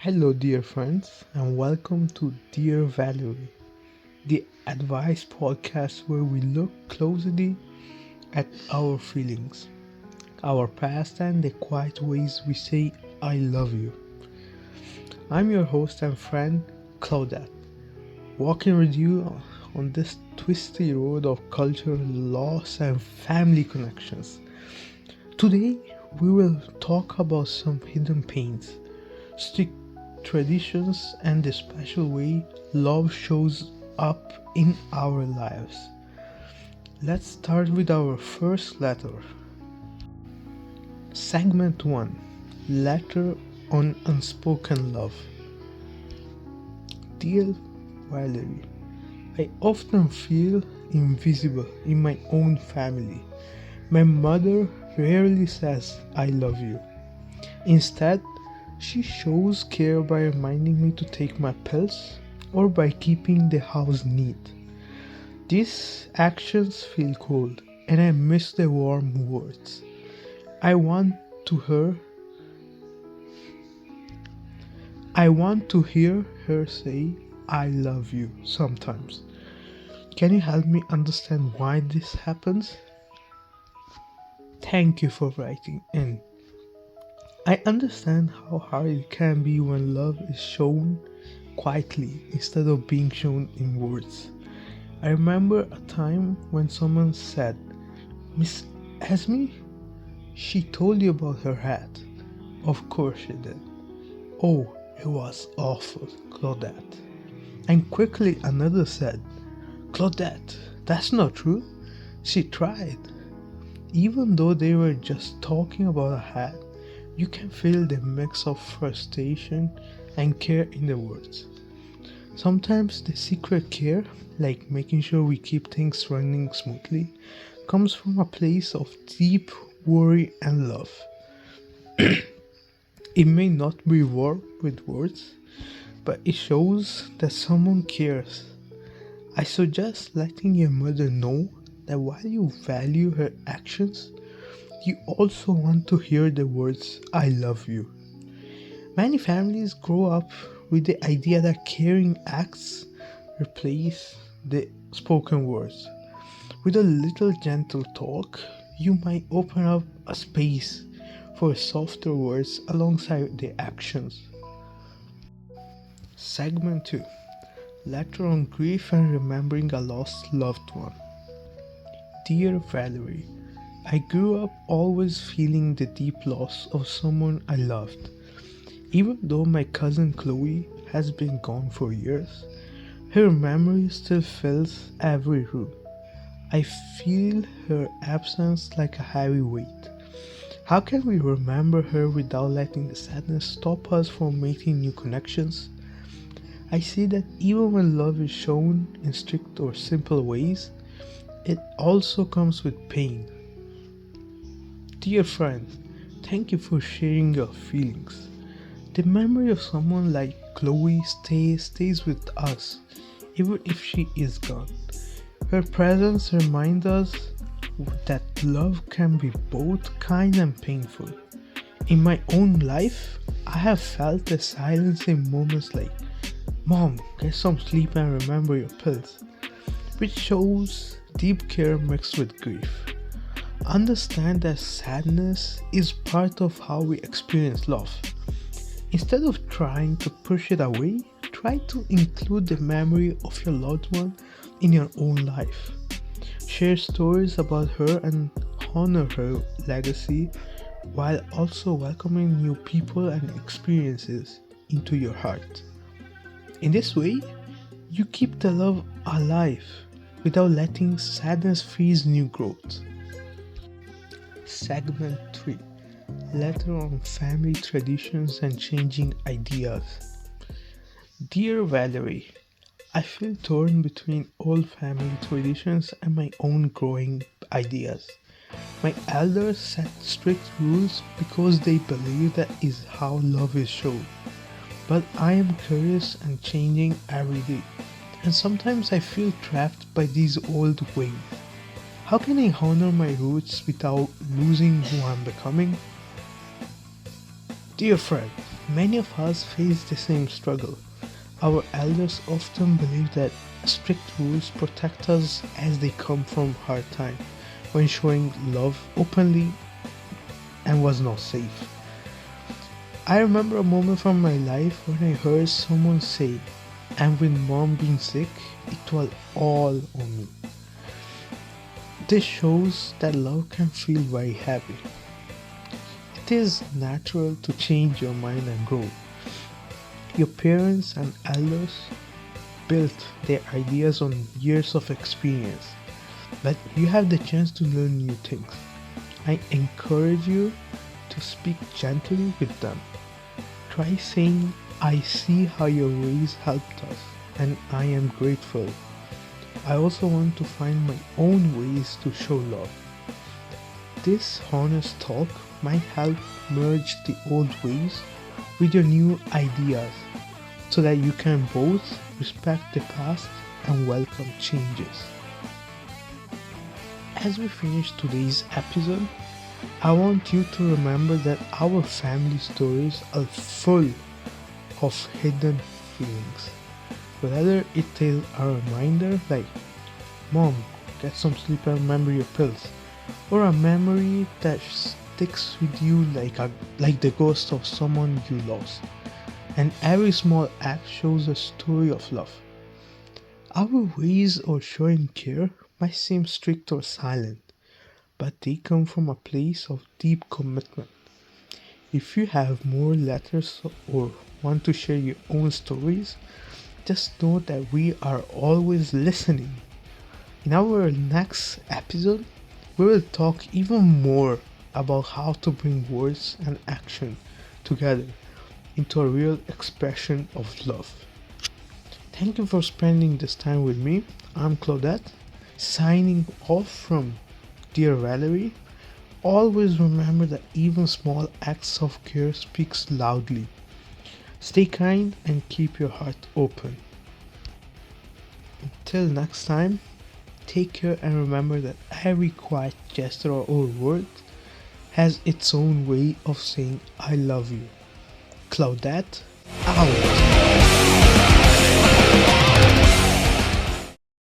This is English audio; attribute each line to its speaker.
Speaker 1: Hello, dear friends, and welcome to Dear Valerie, the advice podcast where we look closely at our feelings, our past, and the quiet ways we say, I love you. I'm your host and friend, Claudette, walking with you on this twisty road of culture, loss, and family connections. Today, we will talk about some hidden pains, strict traditions, and the special way love shows up in our lives. Let's start with our first letter. Segment 1, Letter on Unspoken Love. Dear Valerie, I often feel invisible in my own family. My mother rarely says, I love you. Instead, she shows care by reminding me to take my pills or by keeping the house neat. These actions feel cold and I miss the warm words. I want to hear I want to hear her say I love you sometimes. Can you help me understand why this happens? Thank you for writing in. I understand how hard it can be when love is shown quietly instead of being shown in words. I remember a time when someone said, Miss Esme, she told you about her hat. Of course she did. Oh, it was awful, Claudette. And quickly another said, Claudette, that's not true. She tried. Even though they were just talking about a hat, you can feel the mix of frustration and care in the words. Sometimes the secret care, like making sure we keep things running smoothly, comes from a place of deep worry and love. It may not be warm with words, but it shows that someone cares. I suggest letting your mother know that while you value her actions, you also want to hear the words, I love you. Many families grow up with the idea that caring acts replace the spoken words. With a little gentle talk, you might open up a space for softer words alongside the actions. Segment 2, Letter on Grief and Remembering a Lost Loved One. Dear Valerie, I grew up always feeling the deep loss of someone I loved. Even though my cousin Chloe has been gone for years, her memory still fills every room. I feel her absence like a heavy weight. How can we remember her without letting the sadness stop us from making new connections? I see that even when love is shown in strict or simple ways, it also comes with pain. Dear friend, thank you for sharing your feelings. The memory of someone like Chloe stays with us, even if she is gone. Her presence reminds us that love can be both kind and painful. In my own life, I have felt the silence in moments like, Mom, get some sleep and remember your pills, which shows deep care mixed with grief. Understand that sadness is part of how we experience love. Instead of trying to push it away, try to include the memory of your loved one in your own life. Share stories about her and honor her legacy while also welcoming new people and experiences into your heart. In this way, you keep the love alive without letting sadness freeze new growth. Segment 3, Letter on Family Traditions and Changing Ideas. Dear Valerie, I feel torn between old family traditions and my own growing ideas. My elders set strict rules because they believe that is how love is shown. But I am curious and changing every day, and sometimes I feel trapped by these old ways. How can I honor my roots without losing who I'm becoming? Dear friend, Many of us face the same struggle. Our elders often believe that strict rules protect us as they come from hard time when showing love openly and was not safe. I remember a moment from my life when I heard someone say, and with mom being sick, it was all on me. This shows that love can feel very heavy. It is natural to change your mind and grow. Your parents and elders built their ideas on years of experience, but you have the chance to learn new things. I encourage you to speak gently with them. Try saying, I see how your ways helped us, and I am grateful. I also want to find my own ways to show love. This honest talk might help merge the old ways with your new ideas so that you can both respect the past and welcome changes. As we finish today's episode, I want you to remember that our family stories are full of hidden feelings. Whether it is a reminder like, Mom, get some sleep and remember your pills, or a memory that sticks with you like the ghost of someone you lost. And every small act shows a story of love. Our ways of showing care might seem strict or silent, but they come from a place of deep commitment. If you have more letters or want to share your own stories, just know that we are always listening. In our next episode, we will talk even more about how to bring words and action together into a real expression of love. Thank you for spending this time with me. I'm Claudette, signing off from Dear Valerie. Always remember that even small acts of care speaks loudly. Stay kind and keep your heart open. Until next time, take care and remember that every quiet gesture or word has its own way of saying I love you. Claudette, out.